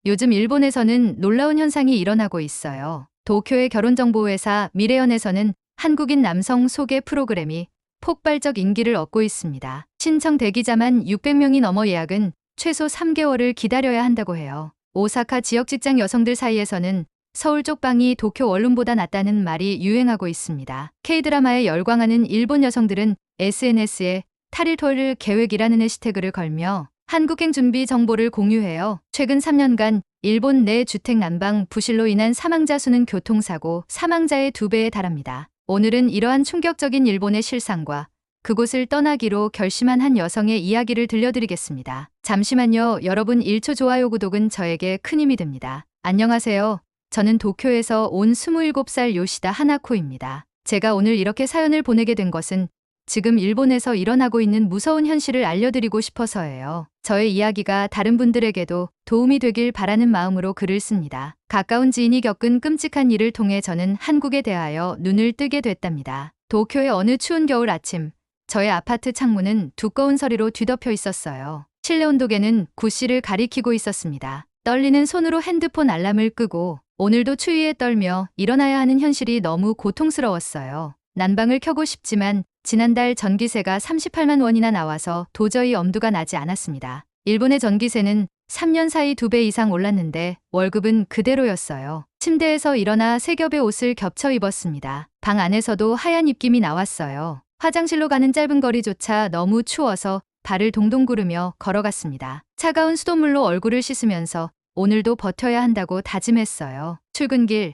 요즘 일본에서는 놀라운 현상이 일어나고 있어요. 도쿄의 결혼정보회사 미래연에서는 한국인 남성 소개 프로그램이 폭발적 인기를 얻고 있습니다. 신청 대기자만 600명이 넘어 예약은 최소 3개월을 기다려야 한다고 해요. 오사카 지역 직장 여성들 사이에서는 서울 쪽방이 도쿄 원룸보다 낫다는 말이 유행하고 있습니다. K드라마에 열광하는 일본 여성들은 SNS에 8일 토요일 계획이라는 해시태그를 걸며 한국행 준비 정보를 공유해요. 최근 3년간 일본 내 주택 난방 부실로 인한 사망자 수는 교통사고 사망자의 2배에 달합니다. 오늘은 이러한 충격적인 일본의 실상과 그곳을 떠나기로 결심한 한 여성의 이야기를 들려드리겠습니다. 잠시만요. 여러분 1초 좋아요 구독은 저에게 큰 힘이 됩니다. 안녕하세요. 저는 도쿄에서 온 27살 요시다 하나코입니다. 제가 오늘 이렇게 사연을 보내게 된 것은 지금 일본에서 일어나고 있는 무서운 현실을 알려드리고 싶어서예요. 저의 이야기가 다른 분들에게도 도움이 되길 바라는 마음으로 글을 씁니다. 가까운 지인이 겪은 끔찍한 일을 통해 저는 한국에 대하여 눈을 뜨게 됐답니다. 도쿄의 어느 추운 겨울 아침, 저의 아파트 창문은 두꺼운 서리로 뒤덮여 있었어요. 실내 온도계는 9도를 가리키고 있었습니다. 떨리는 손으로 핸드폰 알람을 끄고 오늘도 추위에 떨며 일어나야 하는 현실이 너무 고통스러웠어요. 난방을 켜고 싶지만 지난달 전기세가 38만 원이나 나와서 도저히 엄두가 나지 않았습니다. 일본의 전기세는 3년 사이 2배 이상 올랐는데 월급은 그대로였어요. 침대에서 일어나 세 겹의 옷을 겹쳐 입었습니다. 방 안에서도 하얀 입김이 나왔어요. 화장실로 가는 짧은 거리조차 너무 추워서 발을 동동 구르며 걸어갔습니다. 차가운 수돗물로 얼굴을 씻으면서 오늘도 버텨야 한다고 다짐했어요. 출근길,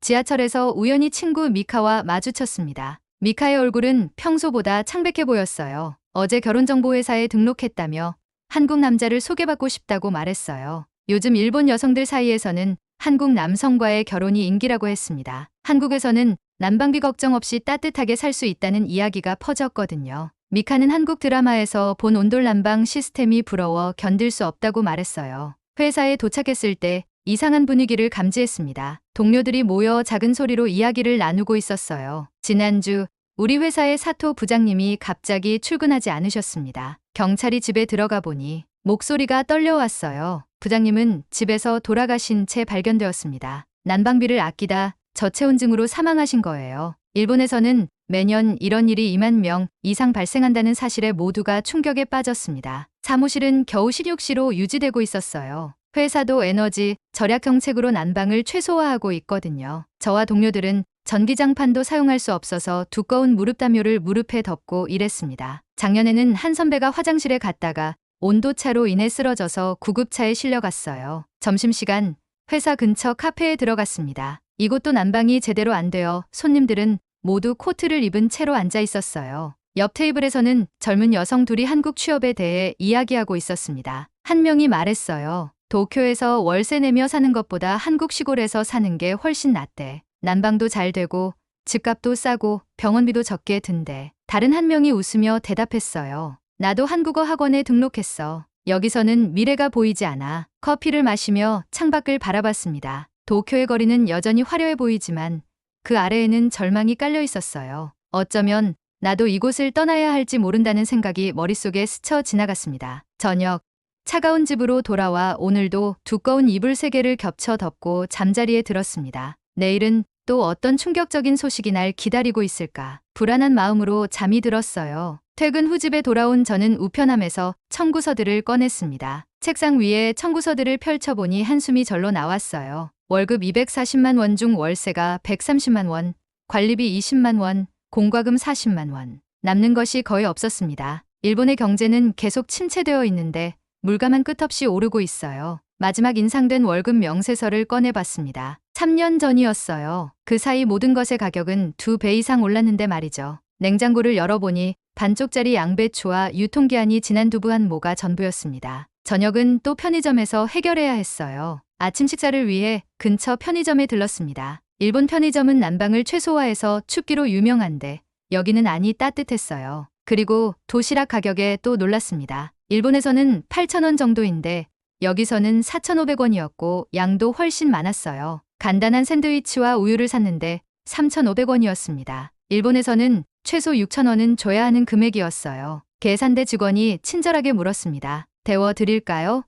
지하철에서 우연히 친구 미카와 마주쳤습니다. 미카의 얼굴은 평소보다 창백해 보였어요. 어제 결혼정보회사에 등록했다며 한국 남자를 소개받고 싶다고 말했어요. 요즘 일본 여성들 사이에서는 한국 남성과의 결혼이 인기라고 했습니다. 한국에서는 난방비 걱정 없이 따뜻하게 살 수 있다는 이야기가 퍼졌거든요. 미카는 한국 드라마에서 본 온돌 난방 시스템이 부러워 견딜 수 없다고 말했어요. 회사에 도착했을 때 이상한 분위기를 감지했습니다. 동료들이 모여 작은 소리로 이야기를 나누고 있었어요. 지난주 우리 회사의 사토 부장님이 갑자기 출근하지 않으셨습니다. 경찰이 집에 들어가 보니 목소리가 떨려왔어요. 부장님은 집에서 돌아가신 채 발견되었습니다. 난방비를 아끼다 저체온증으로 사망하신 거예요. 일본에서는 매년 이런 일이 2만 명 이상 발생한다는 사실에 모두가 충격에 빠졌습니다. 사무실은 겨우 실육시로 유지되고 있었어요. 회사도 에너지 절약 정책으로 난방을 최소화하고 있거든요. 저와 동료들은 전기장판도 사용할 수 없어서 두꺼운 무릎 담요를 무릎에 덮고 일했습니다. 작년에는 한 선배가 화장실에 갔다가 온도차로 인해 쓰러져서 구급차에 실려갔어요. 점심시간 회사 근처 카페에 들어갔습니다. 이곳도 난방이 제대로 안 되어 손님들은 모두 코트를 입은 채로 앉아 있었어요. 옆 테이블에서는 젊은 여성 둘이 한국 취업에 대해 이야기하고 있었습니다. 한 명이 말했어요. 도쿄에서 월세 내며 사는 것보다 한국 시골에서 사는 게 훨씬 낫대. 난방도 잘 되고 집값도 싸고 병원비도 적게 든대. 다른 한 명이 웃으며 대답했어요. 나도 한국어 학원에 등록했어. 여기서는 미래가 보이지 않아. 커피를 마시며 창밖을 바라봤습니다. 도쿄의 거리는 여전히 화려해 보이지만 그 아래에는 절망이 깔려 있었어요. 어쩌면 나도 이곳을 떠나야 할지 모른다는 생각이 머릿속에 스쳐 지나갔습니다. 저녁, 차가운 집으로 돌아와 오늘도 두꺼운 이불 3개를 겹쳐 덮고 잠자리에 들었습니다. 내일은 또 어떤 충격적인 소식이 날 기다리고 있을까? 불안한 마음으로 잠이 들었어요. 퇴근 후 집에 돌아온 저는 우편함에서 청구서들을 꺼냈습니다. 책상 위에 청구서들을 펼쳐보니 한숨이 절로 나왔어요. 월급 240만 원 중 월세가 130만 원, 관리비 20만 원, 공과금 40만 원. 남는 것이 거의 없었습니다. 일본의 경제는 계속 침체되어 있는데 물가만 끝없이 오르고 있어요. 마지막 인상된 월급 명세서를 꺼내봤습니다. 3년 전이었어요. 그 사이 모든 것의 가격은 2배 이상 올랐는데 말이죠. 냉장고를 열어보니 반쪽짜리 양배추와 유통기한이 지난 두부 한 모가 전부였습니다. 저녁은 또 편의점에서 해결해야 했어요. 아침 식사를 위해 근처 편의점에 들렀습니다. 일본 편의점은 난방을 최소화해서 춥기로 유명한데 여기는 안이 따뜻했어요. 그리고 도시락 가격에 또 놀랐습니다. 일본에서는 8,000원 정도인데 여기서는 4,500원이었고 양도 훨씬 많았어요. 간단한 샌드위치와 우유를 샀는데 3,500원이었습니다. 일본에서는 최소 6,000원은 줘야 하는 금액이었어요. 계산대 직원이 친절하게 물었습니다. 데워 드릴까요?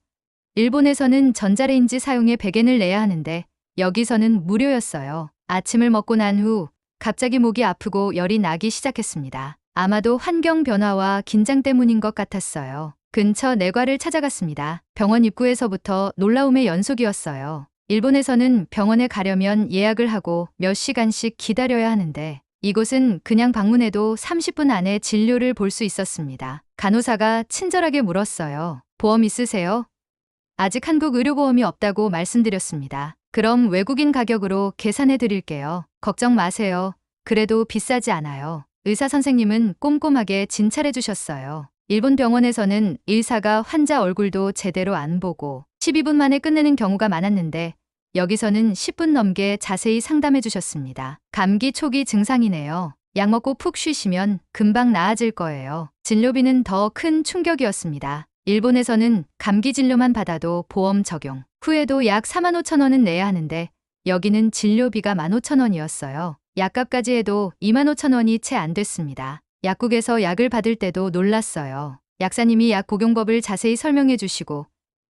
일본에서는 전자레인지 사용에 100엔을 내야 하는데 여기서는 무료였어요. 아침을 먹고 난 후 갑자기 목이 아프고 열이 나기 시작했습니다. 아마도 환경 변화와 긴장 때문인 것 같았어요. 근처 내과를 찾아갔습니다. 병원 입구에서부터 놀라움의 연속이었어요. 일본에서는 병원에 가려면 예약을 하고 몇 시간씩 기다려야 하는데 이곳은 그냥 방문해도 30분 안에 진료를 볼 수 있었습니다. 간호사가 친절하게 물었어요. 보험 있으세요? 아직 한국 의료보험이 없다고 말씀드렸습니다. 그럼 외국인 가격으로 계산해 드릴게요. 걱정 마세요. 그래도 비싸지 않아요. 의사 선생님은 꼼꼼하게 진찰해 주셨어요. 일본 병원에서는 의사가 환자 얼굴도 제대로 안 보고 12분 만에 끝내는 경우가 많았는데 여기서는 10분 넘게 자세히 상담해 주셨습니다. 감기 초기 증상이네요. 약 먹고 푹 쉬시면 금방 나아질 거예요. 진료비는 더 큰 충격이었습니다. 일본에서는 감기 진료만 받아도 보험 적용 후에도 약 45,000원은 내야 하는데 여기는 진료비가 15,000원이었어요. 약값까지 해도 25,000원이 채 안 됐습니다. 약국에서 약을 받을 때도 놀랐어요. 약사님이 약 복용법을 자세히 설명해 주시고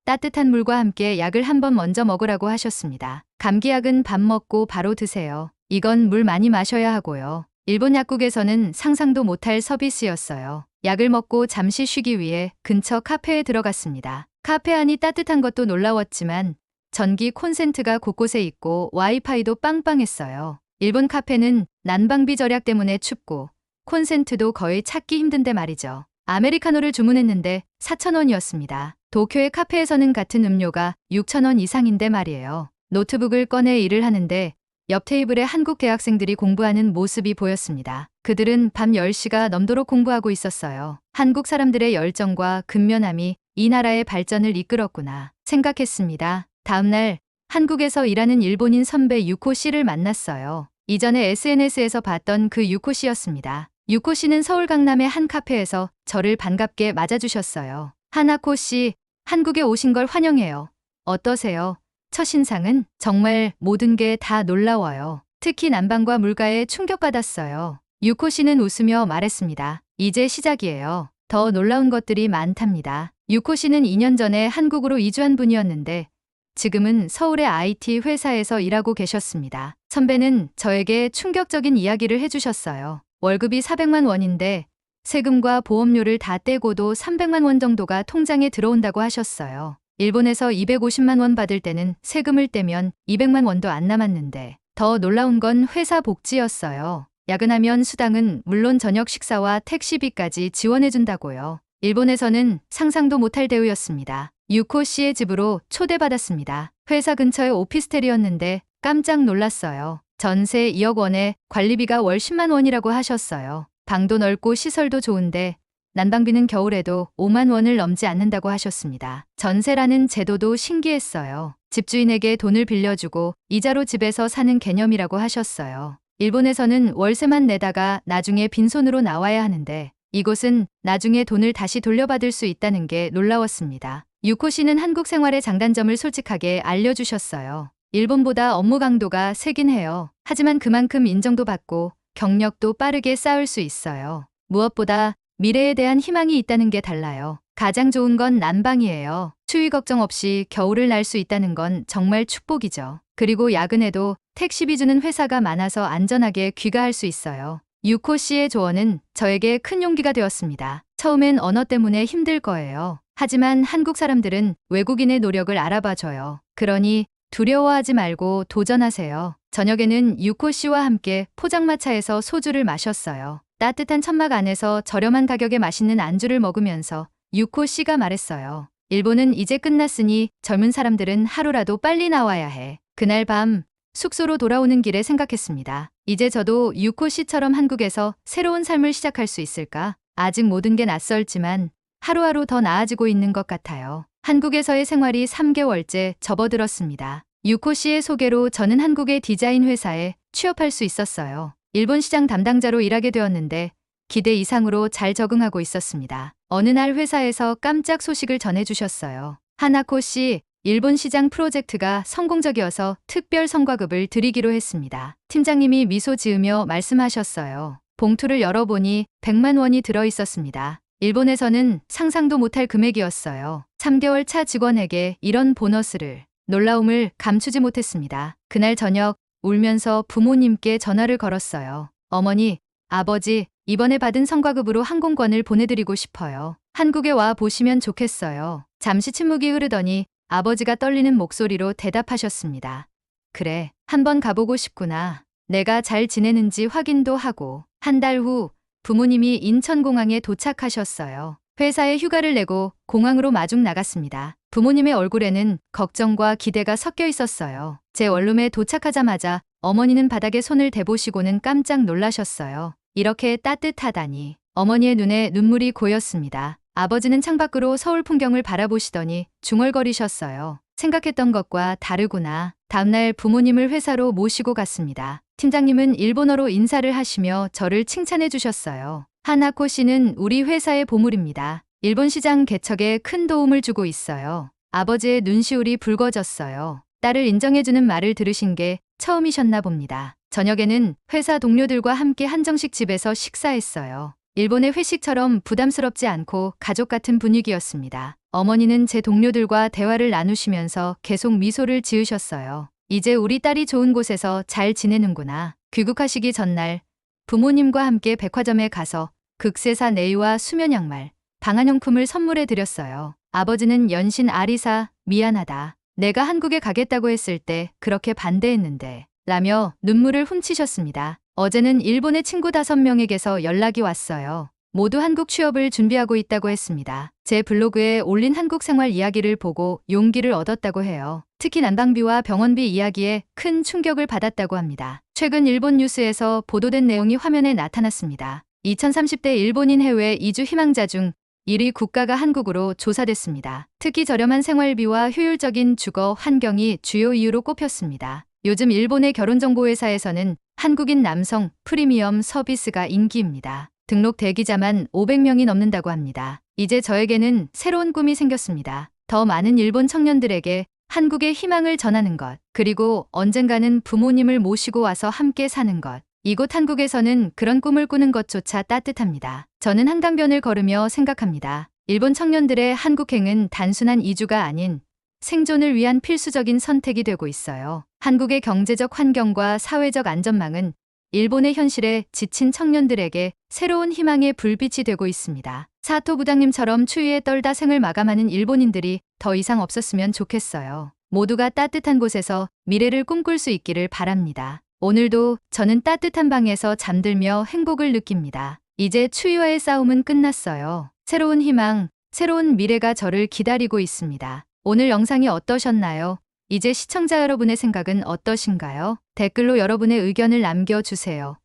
따뜻한 물과 함께 약을 한번 먼저 먹으라고 하셨습니다. 감기약은 밥 먹고 바로 드세요. 이건 물 많이 마셔야 하고요. 일본 약국에서는 상상도 못할 서비스였어요. 약을 먹고 잠시 쉬기 위해 근처 카페에 들어갔습니다. 카페 안이 따뜻한 것도 놀라웠지만 전기 콘센트가 곳곳에 있고 와이파이도 빵빵했어요. 일본 카페는 난방비 절약 때문에 춥고 콘센트도 거의 찾기 힘든데 말이죠. 아메리카노를 주문했는데 4,000원이었습니다. 도쿄의 카페에서는 같은 음료가 6,000원 이상인데 말이에요. 노트북을 꺼내 일을 하는데 옆 테이블에 한국 대학생들이 공부하는 모습이 보였습니다. 그들은 밤 10시가 넘도록 공부하고 있었어요. 한국 사람들의 열정과 근면함이 이 나라의 발전을 이끌었구나 생각했습니다. 다음날 한국에서 일하는 일본인 선배 유코 씨를 만났어요. 이전에 SNS에서 봤던 그 유코 씨였습니다. 유코 씨는 서울 강남의 한 카페에서 저를 반갑게 맞아주셨어요. 하나코 씨, 한국에 오신 걸 환영해요. 어떠세요? 첫인상은 정말 모든 게 다 놀라워요. 특히 난방과 물가에 충격받았어요. 유코 씨는 웃으며 말했습니다. 이제 시작이에요. 더 놀라운 것들이 많답니다. 유코 씨는 2년 전에 한국으로 이주한 분이었는데 지금은 서울의 IT 회사에서 일하고 계셨습니다. 선배는 저에게 충격적인 이야기를 해주셨어요. 월급이 400만 원인데 세금과 보험료를 다 떼고도 300만 원 정도가 통장에 들어온다고 하셨어요. 일본에서 250만 원 받을 때는 세금을 떼면 200만 원도 안 남았는데 더 놀라운 건 회사 복지였어요. 야근하면 수당은 물론 저녁 식사와 택시비까지 지원해준다고요. 일본에서는 상상도 못할 대우였습니다. 유코 씨의 집으로 초대받았습니다. 회사 근처의 오피스텔이었는데 깜짝 놀랐어요. 전세 2억 원에 관리비가 월 10만 원이라고 하셨어요. 방도 넓고 시설도 좋은데 난방비는 겨울에도 5만 원을 넘지 않는다고 하셨습니다. 전세라는 제도도 신기했어요. 집주인에게 돈을 빌려주고 이자로 집에서 사는 개념이라고 하셨어요. 일본에서는 월세만 내다가 나중에 빈손으로 나와야 하는데 이곳은 나중에 돈을 다시 돌려받을 수 있다는 게 놀라웠습니다. 유코 씨는 한국 생활의 장단점을 솔직하게 알려주셨어요. 일본보다 업무 강도가 세긴 해요. 하지만 그만큼 인정도 받고 경력도 빠르게 쌓을 수 있어요. 무엇보다 미래에 대한 희망이 있다는 게 달라요. 가장 좋은 건 난방이에요. 추위 걱정 없이 겨울을 날 수 있다는 건 정말 축복이죠. 그리고 야근에도 택시비 주는 회사가 많아서 안전하게 귀가할 수 있어요. 유코 씨의 조언은 저에게 큰 용기가 되었습니다. 처음엔 언어 때문에 힘들 거예요. 하지만 한국 사람들은 외국인의 노력을 알아봐줘요. 그러니 두려워하지 말고 도전하세요. 저녁에는 유코 씨와 함께 포장마차에서 소주를 마셨어요. 따뜻한 천막 안에서 저렴한 가격에 맛있는 안주를 먹으면서 유코 씨가 말했어요. 일본은 이제 끝났으니 젊은 사람들은 하루라도 빨리 나와야 해. 그날 밤 숙소로 돌아오는 길에 생각했습니다. 이제 저도 유코 씨처럼 한국에서 새로운 삶을 시작할 수 있을까? 아직 모든 게 낯설지만 하루하루 더 나아지고 있는 것 같아요. 한국에서의 생활이 3개월째 접어들었습니다. 유코 씨의 소개로 저는 한국의 디자인 회사에 취업할 수 있었어요. 일본 시장 담당자로 일하게 되었는데 기대 이상으로 잘 적응하고 있었습니다. 어느 날 회사에서 깜짝 소식을 전해주셨어요. 하나코 씨, 일본 시장 프로젝트가 성공적이어서 특별 성과급을 드리기로 했습니다. 팀장님이 미소 지으며 말씀하셨어요. 봉투를 열어보니 100만 원이 들어있었습니다. 일본에서는 상상도 못할 금액이었어요. 3개월 차 직원에게 이런 보너스를. 놀라움을 감추지 못했습니다. 그날 저녁 울면서 부모님께 전화를 걸었어요. 어머니, 아버지, 이번에 받은 성과급으로 항공권을 보내드리고 싶어요. 한국에 와 보시면 좋겠어요. 잠시 침묵이 흐르더니 아버지가 떨리는 목소리로 대답하셨습니다. 그래, 한번 가보고 싶구나. 내가 잘 지내는지 확인도 하고. 한 달 후 부모님이 인천공항에 도착하셨어요. 회사에 휴가를 내고 공항으로 마중 나갔습니다. 부모님의 얼굴에는 걱정과 기대가 섞여 있었어요. 제 원룸에 도착하자마자 어머니는 바닥에 손을 대보시고는 깜짝 놀라셨어요. 이렇게 따뜻하다니. 어머니의 눈에 눈물이 고였습니다. 아버지는 창밖으로 서울 풍경을 바라보시더니 중얼거리셨어요. 생각했던 것과 다르구나. 다음날 부모님을 회사로 모시고 갔습니다. 팀장님은 일본어로 인사를 하시며 저를 칭찬해 주셨어요. 하나코 씨는 우리 회사의 보물입니다. 일본 시장 개척에 큰 도움을 주고 있어요. 아버지의 눈시울이 붉어졌어요. 딸을 인정해주는 말을 들으신 게 처음이셨나 봅니다. 저녁에는 회사 동료들과 함께 한정식 집에서 식사했어요. 일본의 회식처럼 부담스럽지 않고 가족 같은 분위기였습니다. 어머니는 제 동료들과 대화를 나누시면서 계속 미소를 지으셨어요. 이제 우리 딸이 좋은 곳에서 잘 지내는구나. 귀국하시기 전날 부모님과 함께 백화점에 가서 극세사 네이와 수면 양말, 방한용품을 선물해 드렸어요. 아버지는 연신 아리사, 미안하다. 내가 한국에 가겠다고 했을 때 그렇게 반대했는데 라며 눈물을 훔치셨습니다. 어제는 일본의 친구 5명에게서 연락이 왔어요. 모두 한국 취업을 준비하고 있다고 했습니다. 제 블로그에 올린 한국 생활 이야기를 보고 용기를 얻었다고 해요. 특히 난방비와 병원비 이야기에 큰 충격을 받았다고 합니다. 최근 일본 뉴스에서 보도된 내용이 화면에 나타났습니다. 2030대 일본인 해외 이주 희망자 중 1위 국가가 한국으로 조사됐습니다. 특히 저렴한 생활비와 효율적인 주거 환경이 주요 이유로 꼽혔습니다. 요즘 일본의 결혼정보회사에서는 한국인 남성 프리미엄 서비스가 인기입니다. 등록 대기자만 500명이 넘는다고 합니다. 이제 저에게는 새로운 꿈이 생겼습니다. 더 많은 일본 청년들에게 한국의 희망을 전하는 것, 그리고 언젠가는 부모님을 모시고 와서 함께 사는 것. 이곳 한국에서는 그런 꿈을 꾸는 것조차 따뜻합니다. 저는 한강변을 걸으며 생각합니다. 일본 청년들의 한국행은 단순한 이주가 아닌 생존을 위한 필수적인 선택이 되고 있어요. 한국의 경제적 환경과 사회적 안전망은 일본의 현실에 지친 청년들에게 새로운 희망의 불빛이 되고 있습니다. 사토 부장님처럼 추위에 떨다 생을 마감하는 일본인들이 더 이상 없었으면 좋겠어요. 모두가 따뜻한 곳에서 미래를 꿈꿀 수 있기를 바랍니다. 오늘도 저는 따뜻한 방에서 잠들며 행복을 느낍니다. 이제 추위와의 싸움은 끝났어요. 새로운 희망, 새로운 미래가 저를 기다리고 있습니다. 오늘 영상이 어떠셨나요? 이제 시청자 여러분의 생각은 어떠신가요? 댓글로 여러분의 의견을 남겨주세요.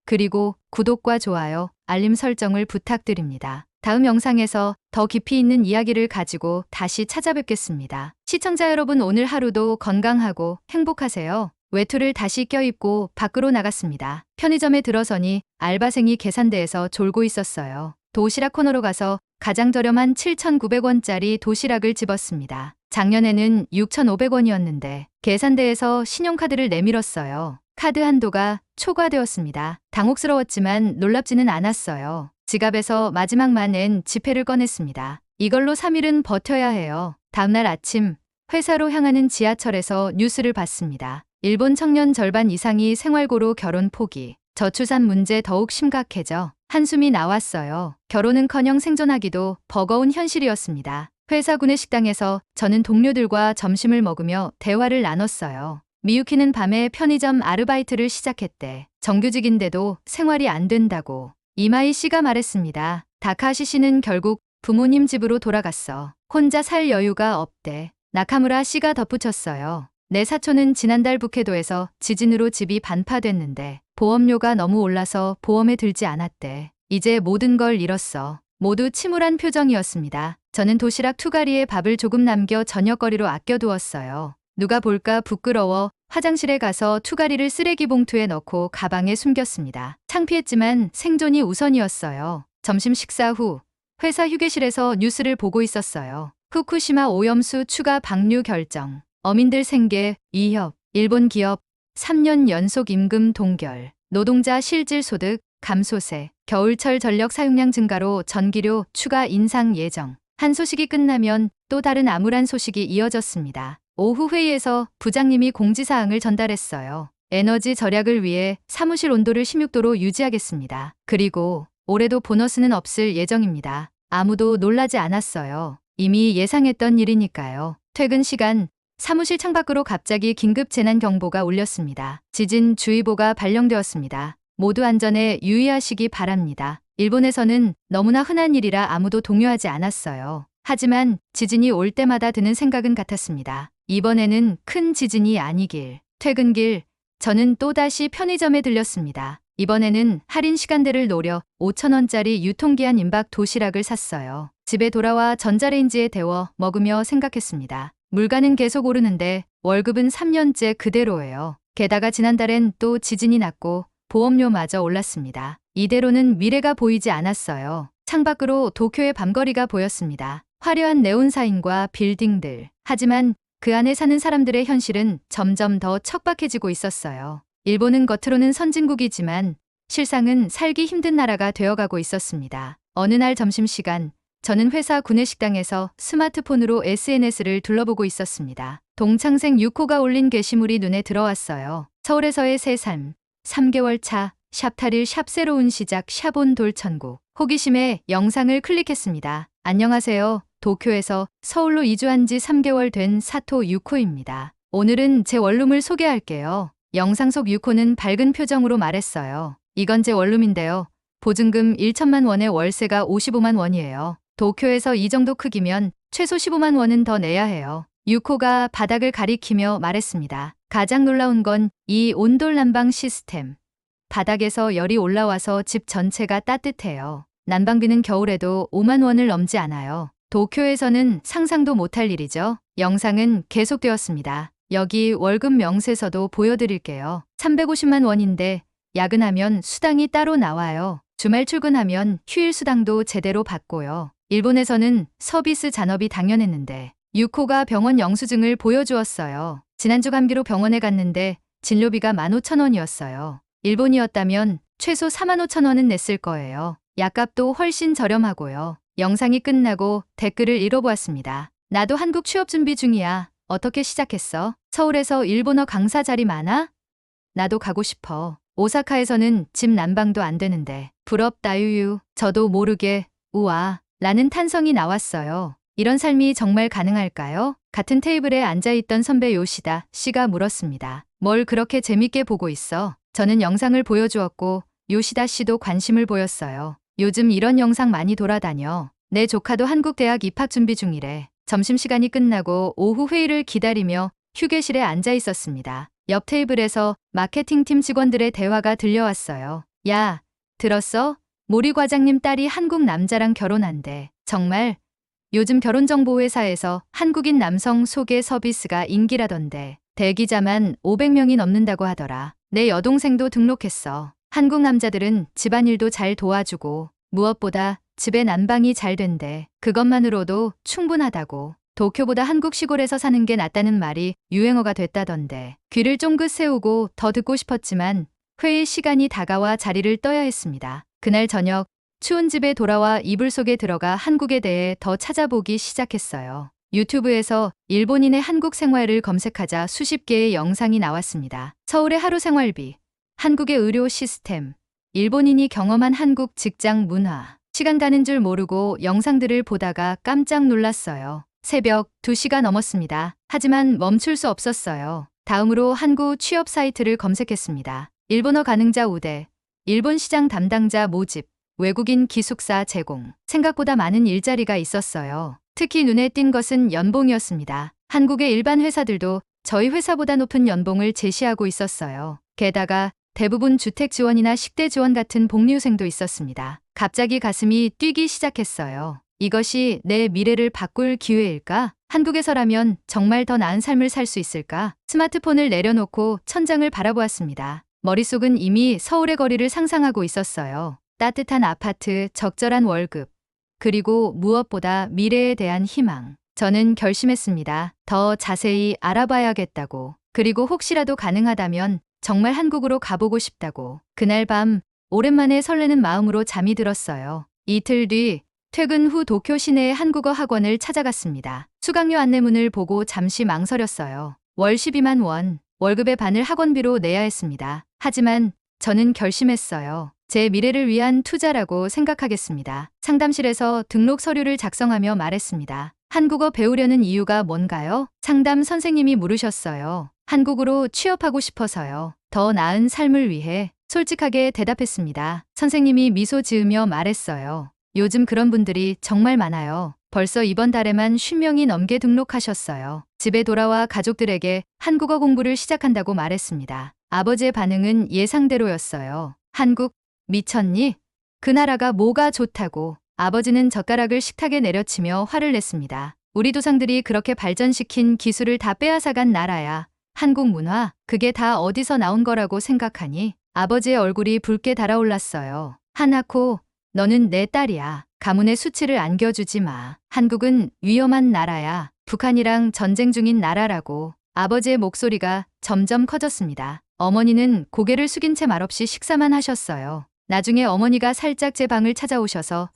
그리고 구독과 좋아요, 알림 설정을 부탁드립니다. 다음 영상에서 더 깊이 있는 이야기를 가지고 다시 찾아뵙겠습니다. 시청자 여러분, 오늘 하루도 건강하고 행복하세요. 외투를 다시 껴입고 밖으로 나갔습니다. 편의점에 들어서니 알바생이 계산대에서 졸고 있었어요. 도시락 코너로 가서 가장 저렴한 7,900원짜리 도시락을 집었습니다. 작년에는 6,500원이었는데 계산대에서 신용카드를 내밀었어요. 카드 한도가 초과되었습니다. 당혹스러웠지만 놀랍지는 않았어요. 지갑에서 마지막만 낸 지폐를 꺼냈습니다. 이걸로 3일은 버텨야 해요. 다음날 아침 회사로 향하는 지하철에서 뉴스를 봤습니다. 일본 청년 절반 이상이 생활고로 결혼 포기. 저출산 문제 더욱 심각해져 한숨이 나왔어요. 결혼은커녕 생존하기도 버거운 현실이었습니다. 회사 구내식당에서 저는 동료들과 점심을 먹으며 대화를 나눴어요. 미유키는 밤에 편의점 아르바이트를 시작했대. 정규직인데도 생활이 안 된다고. 이마이 씨가 말했습니다. 다카시 씨는 결국 부모님 집으로 돌아갔어. 혼자 살 여유가 없대. 나카무라 씨가 덧붙였어요. 내 사촌은 지난달 북해도에서 지진으로 집이 반파됐는데 보험료가 너무 올라서 보험에 들지 않았대. 이제 모든 걸 잃었어. 모두 침울한 표정이었습니다. 저는 도시락 2가리에 밥을 조금 남겨 저녁거리로 아껴두었어요. 누가 볼까 부끄러워 화장실에 가서 2가리를 쓰레기 봉투에 넣고 가방에 숨겼습니다. 창피했지만 생존이 우선이었어요. 점심 식사 후 회사 휴게실에서 뉴스를 보고 있었어요. 후쿠시마 오염수 추가 방류 결정. 어민들 생계 위협. 일본 기업 3년 연속 임금 동결. 노동자 실질 소득 감소세. 겨울철 전력 사용량 증가로 전기료 추가 인상 예정. 한 소식이 끝나면 또 다른 암울한 소식이 이어졌습니다. 오후 회의에서 부장님이 공지사항을 전달했어요. 에너지 절약을 위해 사무실 온도를 16도로 유지하겠습니다. 그리고 올해도 보너스는 없을 예정입니다. 아무도 놀라지 않았어요. 이미 예상했던 일이니까요. 퇴근 시간 사무실 창밖으로 갑자기 긴급 재난 경보가 울렸습니다. 지진 주의보가 발령되었습니다. 모두 안전에 유의하시기 바랍니다. 일본에서는 너무나 흔한 일이라 아무도 동요하지 않았어요. 하지만 지진이 올 때마다 드는 생각은 같았습니다. 이번에는 큰 지진이 아니길. 퇴근길 저는 또다시 편의점에 들렸습니다. 이번에는 할인 시간대를 노려 5,000원짜리 유통기한 임박 도시락을 샀어요. 집에 돌아와 전자레인지에 데워 먹으며 생각했습니다. 물가는 계속 오르는데 월급은 3년째 그대로예요. 게다가 지난달엔 또 지진이 났고 보험료마저 올랐습니다. 이대로는 미래가 보이지 않았어요. 창밖으로 도쿄의 밤거리가 보였습니다. 화려한 네온사인과 빌딩들. 하지만 그 안에 사는 사람들의 현실은 점점 더 척박해지고 있었어요. 일본은 겉으로는 선진국이지만 실상은 살기 힘든 나라가 되어가고 있었습니다. 어느 날 점심시간 저는 회사 구내식당에서 스마트폰으로 SNS를 둘러보고 있었습니다. 동창생 6호가 올린 게시물이 눈에 들어왔어요. 서울에서의 새 삶, 3개월 차, 샵8일 샵 새로운 시작 샵온 돌천국. 호기심에 영상을 클릭했습니다. 안녕하세요. 도쿄에서 서울로 이주한 지 3개월 된 사토 6호입니다. 오늘은 제 원룸을 소개할게요. 영상 속 6호는 밝은 표정으로 말했어요. 이건 제 원룸인데요. 보증금 1천만 원에 월세가 55만 원이에요. 도쿄에서 이 정도 크기면 최소 15만 원은 더 내야 해요. 6호가 바닥을 가리키며 말했습니다. 가장 놀라운 건 이 온돌 난방 시스템. 바닥에서 열이 올라와서 집 전체가 따뜻해요. 난방비는 겨울에도 5만 원을 넘지 않아요. 도쿄에서는 상상도 못할 일이죠. 영상은 계속되었습니다. 여기 월급 명세서도 보여드릴게요. 350만 원인데 야근하면 수당이 따로 나와요. 주말 출근하면 휴일 수당도 제대로 받고요. 일본에서는 서비스 잔업이 당연했는데 6호가 병원 영수증을 보여주었어요. 지난주 감기로 병원에 갔는데 진료비가 15,000원이었어요. 일본이었다면 최소 45,000원은 냈을 거예요. 약값도 훨씬 저렴하고요. 영상이 끝나고 댓글을 읽어보았습니다. 나도 한국 취업 준비 중이야. 어떻게 시작했어? 서울에서 일본어 강사 자리 많아? 나도 가고 싶어. 오사카에서는 집 난방도 안 되는데. 부럽다 유유. 저도 모르게 우와 라는 탄성이 나왔어요. 이런 삶이 정말 가능할까요? 같은 테이블에 앉아있던 선배 요시다 씨가 물었습니다. 뭘 그렇게 재밌게 보고 있어? 저는 영상을 보여주었고 요시다 씨도 관심을 보였어요. 요즘 이런 영상 많이 돌아다녀. 내 조카도 한국 대학 입학 준비 중이래. 점심시간이 끝나고 오후 회의를 기다리며 휴게실에 앉아 있었습니다. 옆 테이블에서 마케팅팀 직원들의 대화가 들려왔어요. 야, 들었어? 모리 과장님 딸이 한국 남자랑 결혼한대. 정말? 요즘 결혼정보회사에서 한국인 남성 소개 서비스가 인기라던데. 대기자만 500명이 넘는다고 하더라. 내 여동생도 등록했어. 한국 남자들은 집안일도 잘 도와주고 무엇보다 집에 난방이 잘 된대. 그것만으로도 충분하다고. 도쿄보다 한국 시골에서 사는 게 낫다는 말이 유행어가 됐다던데. 귀를 쫑긋 세우고 더 듣고 싶었지만 회의 시간이 다가와 자리를 떠야 했습니다. 그날 저녁 추운 집에 돌아와 이불 속에 들어가 한국에 대해 더 찾아보기 시작했어요. 유튜브에서 일본인의 한국 생활을 검색하자 수십 개의 영상이 나왔습니다. 서울의 하루 생활비, 한국의 의료 시스템, 일본인이 경험한 한국 직장 문화. 시간 가는 줄 모르고 영상들을 보다가 깜짝 놀랐어요. 새벽 2시가 넘었습니다. 하지만 멈출 수 없었어요. 다음으로 한국 취업 사이트를 검색했습니다. 일본어 가능자 우대, 일본 시장 담당자 모집, 외국인 기숙사 제공. 생각보다 많은 일자리가 있었어요. 특히 눈에 띈 것은 연봉이었습니다. 한국의 일반 회사들도 저희 회사보다 높은 연봉을 제시하고 있었어요. 게다가 대부분 주택 지원이나 식대 지원 같은 복리후생도 있었습니다. 갑자기 가슴이 뛰기 시작했어요. 이것이 내 미래를 바꿀 기회일까? 한국에서라면 정말 더 나은 삶을 살 수 있을까? 스마트폰을 내려놓고 천장을 바라보았습니다. 머릿속은 이미 서울의 거리를 상상하고 있었어요. 따뜻한 아파트, 적절한 월급, 그리고 무엇보다 미래에 대한 희망. 저는 결심했습니다. 더 자세히 알아봐야겠다고. 그리고 혹시라도 가능하다면 정말 한국으로 가보고 싶다고. 그날 밤 오랜만에 설레는 마음으로 잠이 들었어요. 이틀 뒤 퇴근 후 도쿄 시내의 한국어 학원을 찾아갔습니다. 수강료 안내문을 보고 잠시 망설였어요. 월 12만 원, 월급의 반을 학원비로 내야 했습니다. 하지만 저는 결심했어요. 제 미래를 위한 투자라고 생각하겠습니다. 상담실에서 등록 서류를 작성하며 말했습니다. 한국어 배우려는 이유가 뭔가요? 상담 선생님이 물으셨어요. 한국으로 취업하고 싶어서요. 더 나은 삶을 위해 솔직하게 대답했습니다. 선생님이 미소 지으며 말했어요. 요즘 그런 분들이 정말 많아요. 벌써 이번 달에만 50명이 넘게 등록하셨어요. 집에 돌아와 가족들에게 한국어 공부를 시작한다고 말했습니다. 아버지의 반응은 예상대로였어요. 한국, 미쳤니? 그 나라가 뭐가 좋다고. 아버지는 젓가락을 식탁에 내려치며 화를 냈습니다. 우리 조상들이 그렇게 발전시킨 기술을 다 빼앗아간 나라야. 한국 문화, 그게 다 어디서 나온 거라고 생각하니? 아버지의 얼굴이 붉게 달아올랐어요. 하나코, 너는 내 딸이야. 가문의 수치를 안겨주지 마. 한국은 위험한 나라야. 북한이랑 전쟁 중인 나라라고. 아버지의 목소리가 점점 커졌습니다. 어머니는 고개를 숙인 채 말없이 식사만 하셨어요. 나중에 어머니가 살짝 제 방을 찾아오셔서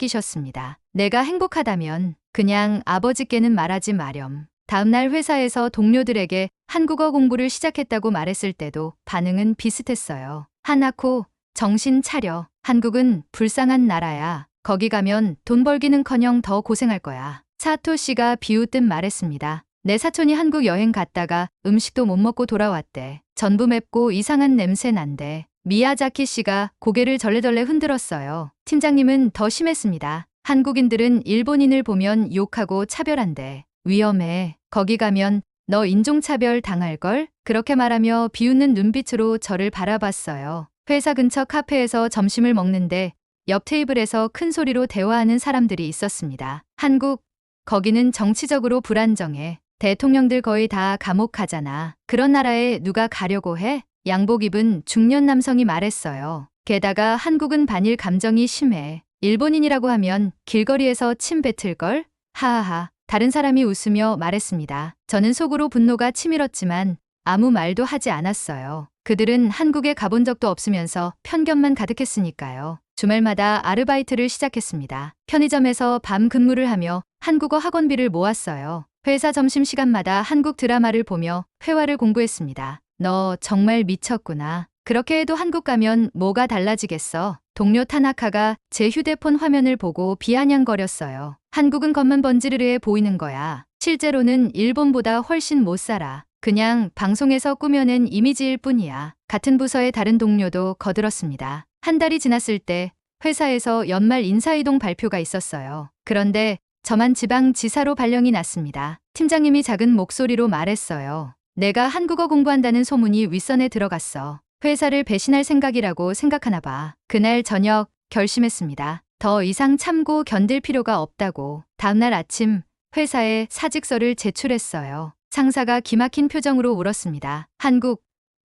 속삭이셨습니다. 내가 행복하다면 그냥 아버지께는 말하지 마렴. 다음날 회사에서 동료들에게 한국어 공부를 시작했다고 말했을 때도 반응은 비슷했어요. 하나코, 정신 차려. 한국은 불쌍한 나라야. 거기 가면 돈 벌기는커녕 더 고생할 거야. 사토 씨가 비웃듯 말했습니다. 내 사촌이 한국 여행 갔다가 음식도 못 먹고 돌아왔대. 전부 맵고 이상한 냄새 난대. 미야자키 씨가 고개를 절레절레 흔들었어요. 팀장님은 더 심했습니다. 한국인들은 일본인을 보면 욕하고 차별한대. 위험해. 거기 가면 너 인종차별 당할걸? 그렇게 말하며 비웃는 눈빛으로 저를 바라봤어요. 회사 근처 카페에서 점심을 먹는데 옆 테이블에서 큰 소리로 대화하는 사람들이 있었습니다. 한국, 거기는 정치적으로 불안정해. 대통령들 거의 다 감옥 가잖아. 그런 나라에 누가 가려고 해? 양복 입은 중년 남성이 말했어요. 게다가 한국은 반일 감정이 심해. 일본인이라고 하면 길거리에서 침 뱉을걸? 하하하. 다른 사람이 웃으며 말했습니다. 저는 속으로 분노가 치밀었지만 아무 말도 하지 않았어요. 그들은 한국에 가본 적도 없으면서 편견만 가득했으니까요. 주말마다 아르바이트를 시작했습니다. 편의점에서 밤 근무를 하며 한국어 학원비를 모았어요. 회사 점심시간마다 한국 드라마를 보며 회화를 공부했습니다. 너 정말 미쳤구나. 그렇게 해도 한국 가면 뭐가 달라지겠어? 동료 타나카가 제 휴대폰 화면을 보고 비아냥거렸어요. 한국은 겉만 번지르르해 보이는 거야. 실제로는 일본보다 훨씬 못 살아. 그냥 방송에서 꾸며낸 이미지일 뿐이야. 같은 부서의 다른 동료도 거들었습니다. 한 달이 지났을 때 회사에서 연말 인사이동 발표가 있었어요. 그런데 저만 지방지사로 발령이 났습니다. 팀장님이 작은 목소리로 말했어요. 내가 한국어 공부한다는 소문이 윗선에 들어갔어. 회사를 배신할 생각이라고 생각하나 봐. 그날 저녁 결심했습니다. 더 이상 참고 견딜 필요가 없다고. 다음날 아침 회사에 사직서를 제출했어요. 상사가 기막힌 표정으로 울었습니다. 한국,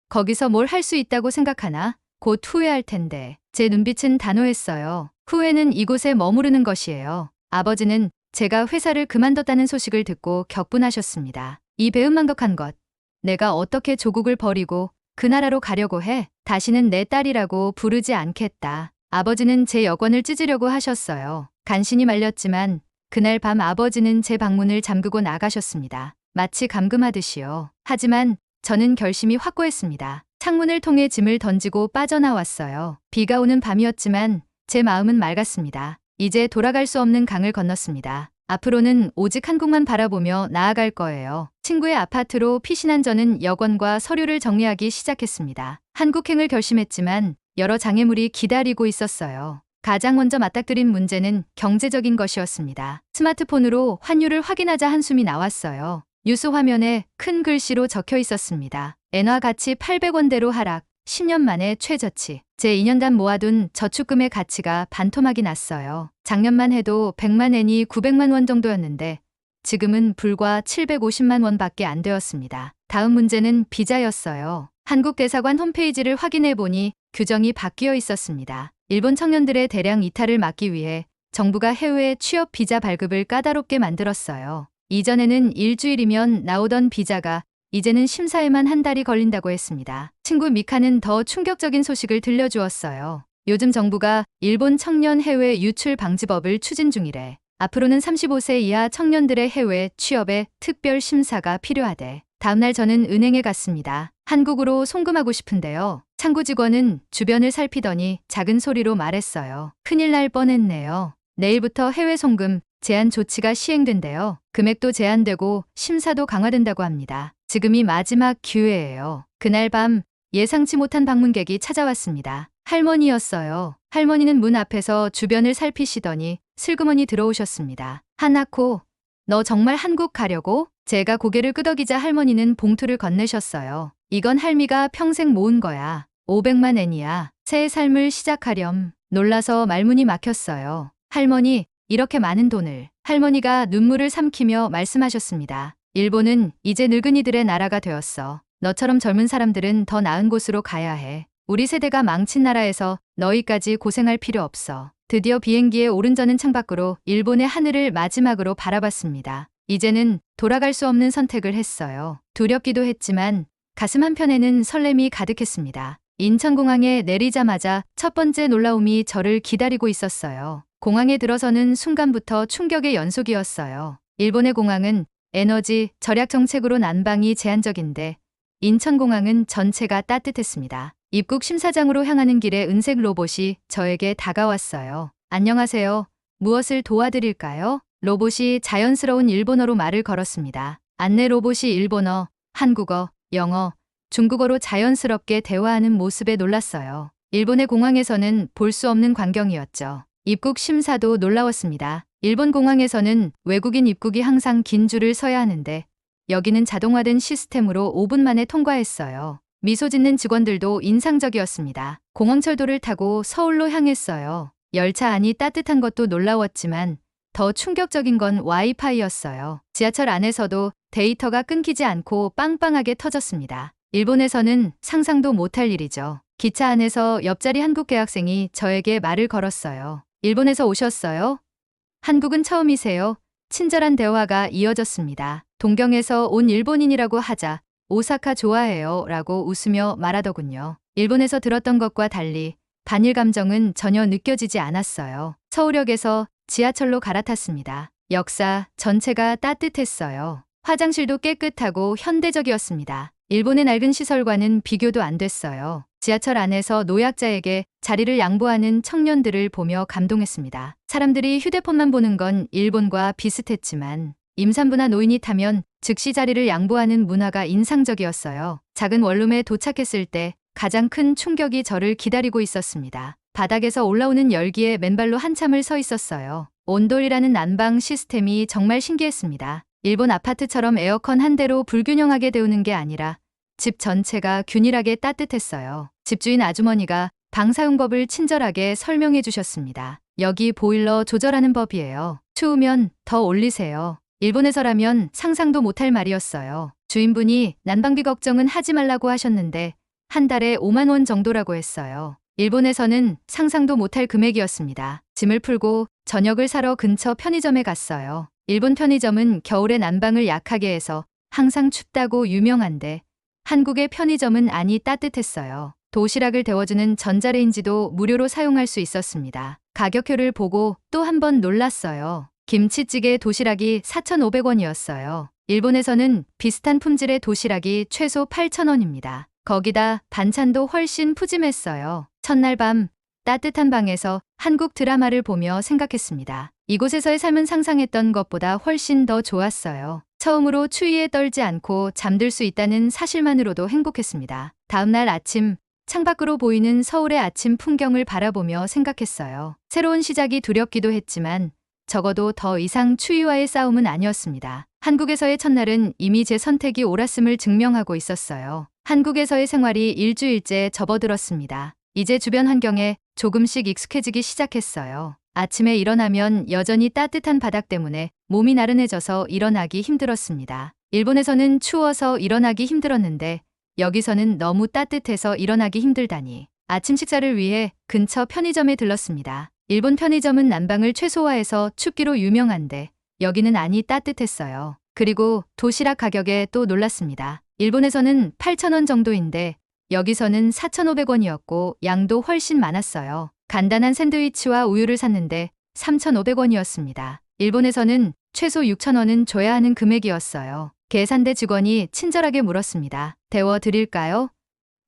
거기서 뭘 할 수 있다고 생각하나? 곧 후회할 텐데. 제 눈빛은 단호했어요. 후회는 이곳에 머무르는 것이에요. 아버지는 제가 회사를 그만뒀다는 소식을 듣고 격분하셨습니다. 이 배은망덕한 것. 내가 어떻게 조국을 버리고 그 나라로 가려고 해? 다시는 내 딸이라고 부르지 않겠다. 아버지는 제 여권을 찢으려고 하셨어요. 간신히 말렸지만 그날 밤 아버지는 제 방문을 잠그고 나가셨습니다. 마치 감금하듯이요. 하지만 저는 결심이 확고했습니다. 창문을 통해 짐을 던지고 빠져나왔어요. 비가 오는 밤이었지만 제 마음은 맑았습니다. 이제 돌아갈 수 없는 강을 건넜습니다. 앞으로는 오직 한국만 바라보며 나아갈 거예요. 친구의 아파트로 피신한 저는 여권과 서류를 정리하기 시작했습니다. 한국행을 결심했지만 여러 장애물이 기다리고 있었어요. 가장 먼저 맞닥뜨린 문제는 경제적인 것이었습니다. 스마트폰으로 환율을 확인하자 한숨이 나왔어요. 뉴스 화면에 큰 글씨로 적혀 있었습니다. 엔화 가치 800원대로 하락, 10년 만에 최저치. 제 2년간 모아둔 저축금의 가치가 반토막이 났어요. 작년만 해도 100만 엔이 900만 원 정도였는데 지금은 불과 750만 원밖에 안 되었습니다. 다음 문제는 비자였어요. 한국 대사관 홈페이지를 확인해 보니 규정이 바뀌어 있었습니다. 일본 청년들의 대량 이탈을 막기 위해 정부가 해외 취업 비자 발급을 까다롭게 만들었어요. 이전에는 일주일이면 나오던 비자가 이제는 심사에만 한 달이 걸린다고 했습니다. 친구 미카는 더 충격적인 소식을 들려주었어요. 요즘 정부가 일본 청년 해외 유출 방지법을 추진 중이래. 앞으로는 35세 이하 청년들의 해외 취업에 특별 심사가 필요하대. 다음날 저는 은행에 갔습니다. 한국으로 송금하고 싶은데요. 창구 직원은 주변을 살피더니 작은 소리로 말했어요. 큰일 날 뻔했네요. 내일부터 해외 송금 제한 조치가 시행된대요. 금액도 제한되고 심사도 강화된다고 합니다. 지금이 마지막 기회예요. 그날 밤 예상치 못한 방문객이 찾아왔습니다. 할머니였어요. 할머니는 문 앞에서 주변을 살피시더니 슬그머니 들어오셨습니다. 하나코, 너 정말 한국 가려고? 제가 고개를 끄덕이자 할머니는 봉투를 건네셨어요. 이건 할미가 평생 모은 거야. 500만 엔이야. 새 삶을 시작하렴. 놀라서 말문이 막혔어요. 할머니, 이렇게 많은 돈을. 할머니가 눈물을 삼키며 말씀하셨습니다. 일본은 이제 늙은이들의 나라가 되었어. 너처럼 젊은 사람들은 더 나은 곳으로 가야 해. 우리 세대가 망친 나라에서 너희까지 고생할 필요 없어. 드디어 비행기에 오른 저는 창밖으로 일본의 하늘을 마지막으로 바라봤습니다. 이제는 돌아갈 수 없는 선택을 했어요. 두렵기도 했지만 가슴 한편에는 설렘이 가득했습니다. 인천공항에 내리자마자 첫 번째 놀라움이 저를 기다리고 있었어요. 공항에 들어서는 순간부터 충격의 연속이었어요. 일본의 공항은 에너지 절약 정책으로 난방이 제한적인데 인천공항은 전체가 따뜻했습니다. 입국 심사장으로 향하는 길에 은색 로봇이 저에게 다가왔어요. 안녕하세요. 무엇을 도와드릴까요? 로봇이 자연스러운 일본어로 말을 걸었습니다. 안내 로봇이 일본어, 한국어, 영어, 중국어로 자연스럽게 대화하는 모습에 놀랐어요. 일본의 공항에서는 볼 수 없는 광경이었죠. 입국 심사도 놀라웠습니다. 일본 공항에서는 외국인 입국이 항상 긴 줄을 서야 하는데 여기는 자동화된 시스템으로 5분 만에 통과했어요. 미소 짓는 직원들도 인상적이었습니다. 공항철도를 타고 서울로 향했어요. 열차 안이 따뜻한 것도 놀라웠지만 더 충격적인 건 와이파이였어요. 지하철 안에서도 데이터가 끊기지 않고 빵빵하게 터졌습니다. 일본에서는 상상도 못할 일이죠. 기차 안에서 옆자리 한국 대학생이 저에게 말을 걸었어요. 일본에서 오셨어요? 한국은 처음이세요? 친절한 대화가 이어졌습니다. 동경에서 온 일본인이라고 하자 오사카 좋아해요 라고 웃으며 말하더군요. 일본에서 들었던 것과 달리 반일 감정은 전혀 느껴지지 않았어요. 서울역에서 지하철로 갈아탔습니다. 역사 전체가 따뜻했어요. 화장실도 깨끗하고 현대적이었습니다. 일본의 낡은 시설과는 비교도 안 됐어요. 지하철 안에서 노약자에게 자리를 양보하는 청년들을 보며 감동했습니다. 사람들이 휴대폰만 보는 건 일본과 비슷했지만 임산부나 노인이 타면 즉시 자리를 양보하는 문화가 인상적이었어요. 작은 원룸에 도착했을 때 가장 큰 충격이 저를 기다리고 있었습니다. 바닥에서 올라오는 열기에 맨발로 한참을 서 있었어요. 온돌이라는 난방 시스템이 정말 신기했습니다. 일본 아파트처럼 에어컨 한 대로 불균형하게 데우는 게 아니라 집 전체가 균일하게 따뜻했어요. 집주인 아주머니가 방 사용법을 친절하게 설명해 주셨습니다. 여기 보일러 조절하는 법이에요. 추우면 더 올리세요. 일본에서라면 상상도 못할 말이었어요. 주인분이 난방비 걱정은 하지 말라고 하셨는데 한 달에 5만 원 정도라고 했어요. 일본에서는 상상도 못할 금액이었습니다. 짐을 풀고 저녁을 사러 근처 편의점에 갔어요. 일본 편의점은 겨울에 난방을 약하게 해서 항상 춥다고 유명한데 한국의 편의점은 안이 따뜻했어요. 도시락을 데워주는 전자레인지도 무료로 사용할 수 있었습니다. 가격표를 보고 또 한 번 놀랐어요. 김치찌개 도시락이 4,500원이었어요. 일본에서는 비슷한 품질의 도시락이 최소 8,000원입니다. 거기다 반찬도 훨씬 푸짐했어요. 첫날 밤 따뜻한 방에서 한국 드라마를 보며 생각했습니다. 이곳에서의 삶은 상상했던 것보다 훨씬 더 좋았어요. 처음으로 추위에 떨지 않고 잠들 수 있다는 사실만으로도 행복했습니다. 다음날 아침 창밖으로 보이는 서울의 아침 풍경을 바라보며 생각했어요. 새로운 시작이 두렵기도 했지만 적어도 더 이상 추위와의 싸움은 아니었습니다. 한국에서의 첫날은 이미 제 선택이 옳았음을 증명하고 있었어요. 한국에서의 생활이 일주일째 접어들었습니다. 이제 주변 환경에 조금씩 익숙해지기 시작했어요. 아침에 일어나면 여전히 따뜻한 바닥 때문에 몸이 나른해져서 일어나기 힘들었습니다. 일본에서는 추워서 일어나기 힘들었는데 여기서는 너무 따뜻해서 일어나기 힘들다니. 아침 식사를 위해 근처 편의점에 들렀습니다. 일본 편의점은 난방을 최소화해서 춥기로 유명한데 여기는 안이 따뜻했어요. 그리고 도시락 가격에 또 놀랐습니다. 일본에서는 8,000원 정도인데 여기서는 4,500원이었고 양도 훨씬 많았어요. 간단한 샌드위치와 우유를 샀는데 3,500원이었습니다. 일본에서는 최소 6,000원은 줘야 하는 금액이었어요. 계산대 직원이 친절하게 물었습니다. 데워 드릴까요?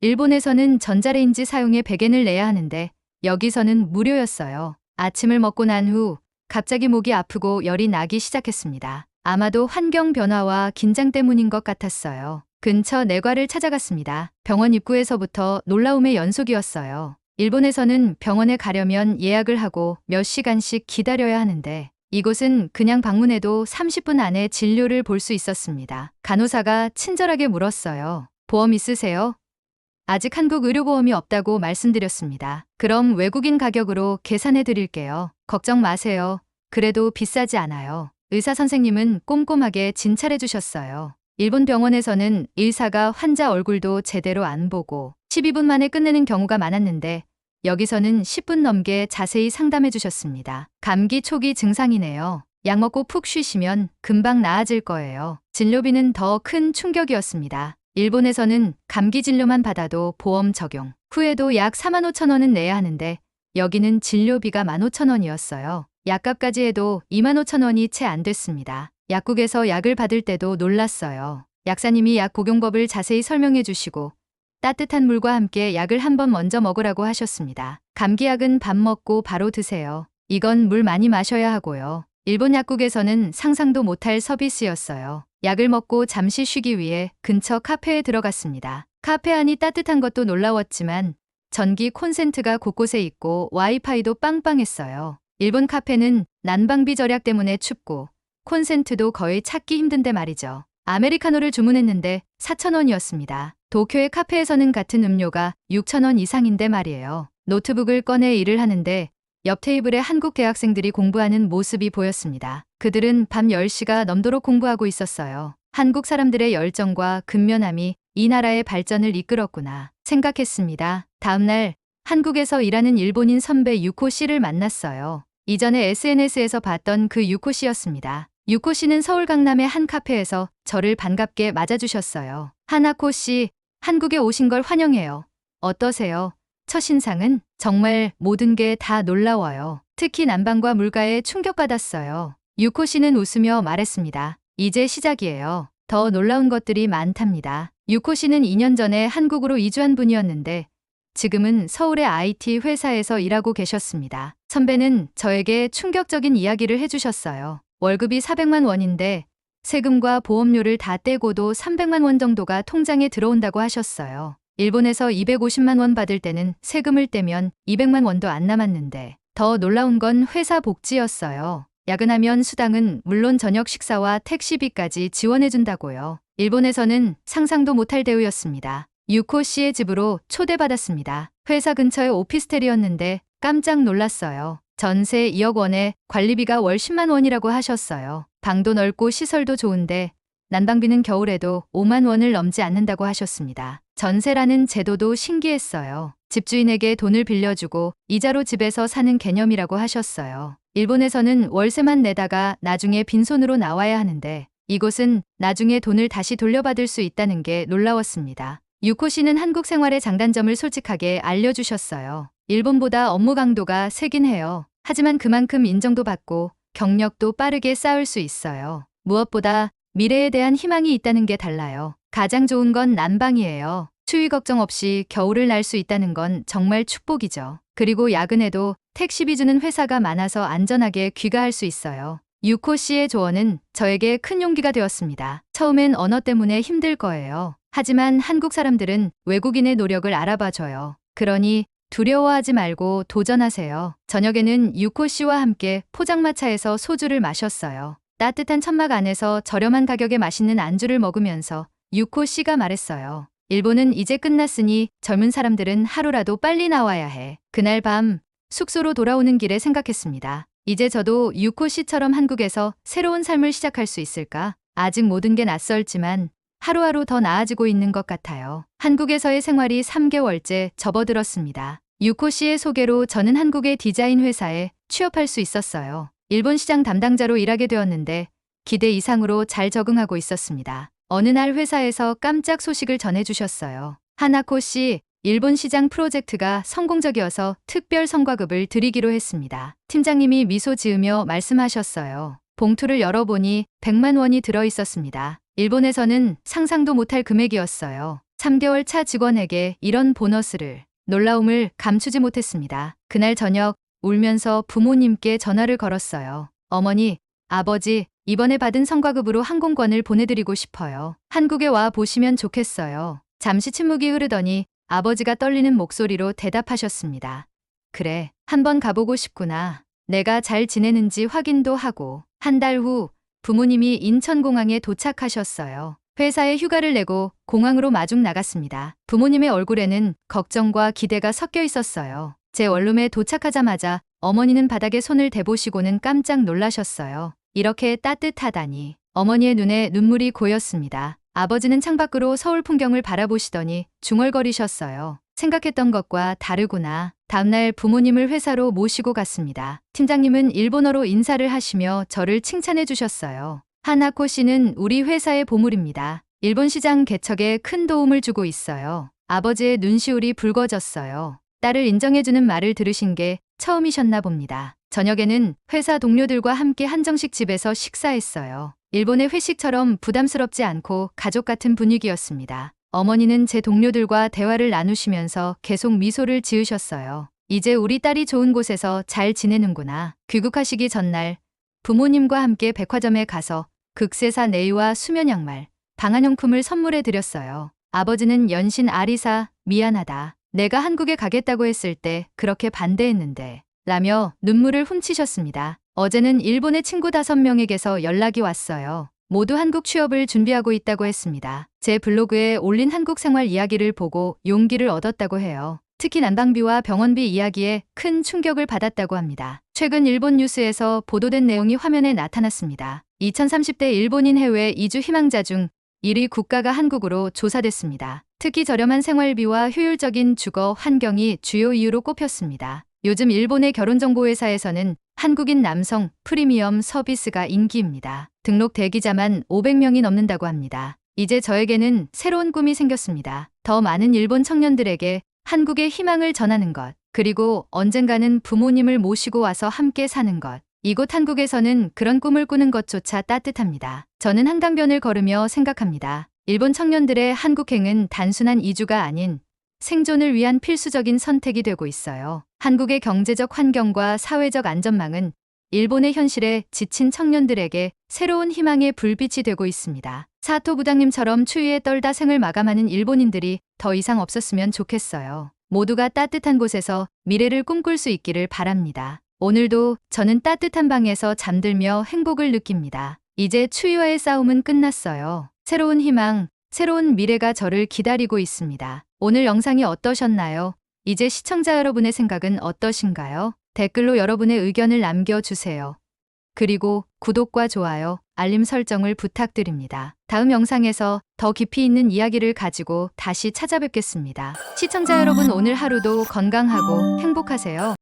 일본에서는 전자레인지 사용에 100엔을 내야 하는데 여기서는 무료였어요. 아침을 먹고 난 후 갑자기 목이 아프고 열이 나기 시작했습니다. 아마도 환경 변화와 긴장 때문인 것 같았어요. 근처 내과를 찾아갔습니다. 병원 입구에서부터 놀라움의 연속이었어요. 일본에서는 병원에 가려면 예약을 하고 몇 시간씩 기다려야 하는데 이곳은 그냥 방문해도 30분 안에 진료를 볼 수 있었습니다. 간호사가 친절하게 물었어요. 보험 있으세요? 아직 한국 의료보험이 없다고 말씀드렸습니다. 그럼 외국인 가격으로 계산해 드릴게요. 걱정 마세요. 그래도 비싸지 않아요. 의사 선생님은 꼼꼼하게 진찰해 주셨어요. 일본 병원에서는 의사가 환자 얼굴도 제대로 안 보고 12분 만에 끝내는 경우가 많았는데 여기서는 10분 넘게 자세히 상담해 주셨습니다. 감기 초기 증상이네요. 약 먹고 푹 쉬시면 금방 나아질 거예요. 진료비는 더 큰 충격이었습니다. 일본에서는 감기 진료만 받아도 보험 적용 후에도 약 45,000원은 내야 하는데 여기는 진료비가 15,000원이었어요. 약값까지 해도 25,000원이 채 안 됐습니다. 약국에서 약을 받을 때도 놀랐어요. 약사님이 약 복용법을 자세히 설명해 주시고 따뜻한 물과 함께 약을 한번 먼저 먹으라고 하셨습니다. 감기약은 밥 먹고 바로 드세요. 이건 물 많이 마셔야 하고요. 일본 약국에서는 상상도 못할 서비스였어요. 약을 먹고 잠시 쉬기 위해 근처 카페에 들어갔습니다. 카페 안이 따뜻한 것도 놀라웠지만 전기 콘센트가 곳곳에 있고 와이파이도 빵빵했어요. 일본 카페는 난방비 절약 때문에 춥고 콘센트도 거의 찾기 힘든데 말이죠. 아메리카노를 주문했는데 4,000원이었습니다. 도쿄의 카페에서는 같은 음료가 6,000원 이상인데 말이에요. 노트북을 꺼내 일을 하는데 옆 테이블에 한국 대학생들이 공부하는 모습이 보였습니다. 그들은 밤 10시가 넘도록 공부하고 있었어요. 한국 사람들의 열정과 근면함이 이 나라의 발전을 이끌었구나 생각했습니다. 다음날 한국에서 일하는 일본인 선배 유코 씨를 만났어요. 이전에 SNS에서 봤던 그 유코 씨였습니다. 유코 씨는 서울 강남의 한 카페에서 저를 반갑게 맞아주셨어요. 하나코 씨, 한국에 오신 걸 환영해요. 어떠세요? 첫인상은 정말 모든 게 다 놀라워요. 특히 난방과 물가에 충격받았어요. 유코 씨는 웃으며 말했습니다. 이제 시작이에요. 더 놀라운 것들이 많답니다. 유코 씨는 2년 전에 한국으로 이주한 분이었는데 지금은 서울의 IT 회사에서 일하고 계셨습니다. 선배는 저에게 충격적인 이야기를 해주셨어요. 월급이 400만 원인데 세금과 보험료를 다 떼고도 300만 원 정도가 통장에 들어온다고 하셨어요. 일본에서 250만 원 받을 때는 세금을 떼면 200만 원도 안 남았는데 더 놀라운 건 회사 복지였어요. 야근하면 수당은 물론 저녁 식사와 택시비까지 지원해준다고요. 일본에서는 상상도 못할 대우였습니다. 유코 씨의 집으로 초대받았습니다. 회사 근처의 오피스텔이었는데 깜짝 놀랐어요. 전세 2억 원에 관리비가 월 10만 원이라고 하셨어요. 방도 넓고 시설도 좋은데 난방비는 겨울에도 5만 원을 넘지 않는다고 하셨습니다. 전세라는 제도도 신기했어요. 집주인에게 돈을 빌려주고 이자로 집에서 사는 개념이라고 하셨어요. 일본에서는 월세만 내다가 나중에 빈손으로 나와야 하는데 이곳은 나중에 돈을 다시 돌려받을 수 있다는 게 놀라웠습니다. 유코 씨는 한국 생활의 장단점을 솔직하게 알려주셨어요. 일본보다 업무 강도가 세긴 해요. 하지만 그만큼 인정도 받고 경력도 빠르게 쌓을 수 있어요. 무엇보다 미래에 대한 희망이 있다는 게 달라요. 가장 좋은 건 난방이에요. 추위 걱정 없이 겨울을 날 수 있다는 건 정말 축복이죠. 그리고 야근에도 택시비 주는 회사가 많아서 안전하게 귀가할 수 있어요. 유코 씨의 조언은 저에게 큰 용기가 되었습니다. 처음엔 언어 때문에 힘들 거예요. 하지만 한국 사람들은 외국인의 노력을 알아봐줘요. 그러니 두려워하지 말고 도전하세요. 저녁에는 유코 씨와 함께 포장마차에서 소주를 마셨어요. 따뜻한 천막 안에서 저렴한 가격에 맛있는 안주를 먹으면서 유코 씨가 말했어요. 일본은 이제 끝났으니 젊은 사람들은 하루라도 빨리 나와야 해. 그날 밤 숙소로 돌아오는 길에 생각했습니다. 이제 저도 유코 씨처럼 한국에서 새로운 삶을 시작할 수 있을까? 아직 모든 게 낯설지만 하루하루 더 나아지고 있는 것 같아요. 한국에서의 생활이 3개월째 접어들었습니다. 유코 씨의 소개로 저는 한국의 디자인 회사에 취업할 수 있었어요. 일본 시장 담당자로 일하게 되었는데 기대 이상으로 잘 적응하고 있었습니다. 어느 날 회사에서 깜짝 소식을 전해주셨어요. 하나코 씨, 일본 시장 프로젝트가 성공적이어서 특별 성과급을 드리기로 했습니다. 팀장님이 미소 지으며 말씀하셨어요. 봉투를 열어보니 100만 원이 들어 있었습니다. 일본에서는 상상도 못할 금액이었어요. 3개월 차 직원에게 이런 보너스를. 놀라움을 감추지 못했습니다. 그날 저녁 울면서 부모님께 전화를 걸었어요. 어머니, 아버지, 이번에 받은 성과급으로 항공권을 보내드리고 싶어요. 한국에 와 보시면 좋겠어요. 잠시 침묵이 흐르더니 아버지가 떨리는 목소리로 대답하셨습니다. 그래, 한번 가보고 싶구나. 내가 잘 지내는지 확인도 하고. 한 달 후 부모님이 인천공항에 도착하셨어요. 회사에 휴가를 내고 공항으로 마중 나갔습니다. 부모님의 얼굴에는 걱정과 기대가 섞여 있었어요. 제 원룸에 도착하자마자 어머니는 바닥에 손을 대보시고는 깜짝 놀라셨어요. 이렇게 따뜻하다니. 어머니의 눈에 눈물이 고였습니다. 아버지는 창밖으로 서울 풍경을 바라보시더니 중얼거리셨어요. 생각했던 것과 다르구나. 다음날 부모님을 회사로 모시고 갔습니다. 팀장님은 일본어로 인사를 하시며 저를 칭찬해 주셨어요. 하나코 씨는 우리 회사의 보물입니다. 일본 시장 개척에 큰 도움을 주고 있어요. 아버지의 눈시울이 붉어졌어요. 딸을 인정해주는 말을 들으신 게 처음이셨나 봅니다. 저녁에는 회사 동료들과 함께 한정식 집에서 식사했어요. 일본의 회식처럼 부담스럽지 않고 가족 같은 분위기였습니다. 어머니는 제 동료들과 대화를 나누시면서 계속 미소를 지으셨어요. 이제 우리 딸이 좋은 곳에서 잘 지내는구나. 귀국하시기 전날 부모님과 함께 백화점에 가서 극세사 네이와 수면 양말, 방한용품을 선물해 드렸어요. 아버지는 연신 아리사, 미안하다. 내가 한국에 가겠다고 했을 때 그렇게 반대했는데 라며 눈물을 훔치셨습니다. 어제는 일본의 친구 5명에게서 연락이 왔어요. 모두 한국 취업을 준비하고 있다고 했습니다. 제 블로그에 올린 한국 생활 이야기를 보고 용기를 얻었다고 해요. 특히 난방비와 병원비 이야기에 큰 충격을 받았다고 합니다. 최근 일본 뉴스에서 보도된 내용이 화면에 나타났습니다. 2030대 일본인 해외 이주 희망자 중 1위 국가가 한국으로 조사됐습니다. 특히 저렴한 생활비와 효율적인 주거 환경이 주요 이유로 꼽혔습니다. 요즘 일본의 결혼정보회사에서는 한국인 남성 프리미엄 서비스가 인기입니다. 등록 대기자만 500명이 넘는다고 합니다. 이제 저에게는 새로운 꿈이 생겼습니다. 더 많은 일본 청년들에게 한국의 희망을 전하는 것, 그리고 언젠가는 부모님을 모시고 와서 함께 사는 것. 이곳 한국에서는 그런 꿈을 꾸는 것조차 따뜻합니다. 저는 한강변을 걸으며 생각합니다. 일본 청년들의 한국행은 단순한 이주가 아닌 생존을 위한 필수적인 선택이 되고 있어요. 한국의 경제적 환경과 사회적 안전망은 일본의 현실에 지친 청년들에게 새로운 희망의 불빛이 되고 있습니다. 사토 부장님처럼 추위에 떨다 생을 마감하는 일본인들이 더 이상 없었으면 좋겠어요. 모두가 따뜻한 곳에서 미래를 꿈꿀 수 있기를 바랍니다. 오늘도 저는 따뜻한 방에서 잠들며 행복을 느낍니다. 이제 추위와의 싸움은 끝났어요. 새로운 희망, 새로운 미래가 저를 기다리고 있습니다. 오늘 영상이 어떠셨나요? 이제 시청자 여러분의 생각은 어떠신가요? 댓글로 여러분의 의견을 남겨주세요. 그리고 구독과 좋아요, 알림 설정을 부탁드립니다. 다음 영상에서 더 깊이 있는 이야기를 가지고 다시 찾아뵙겠습니다. 시청자 여러분 오늘 하루도 건강하고 행복하세요.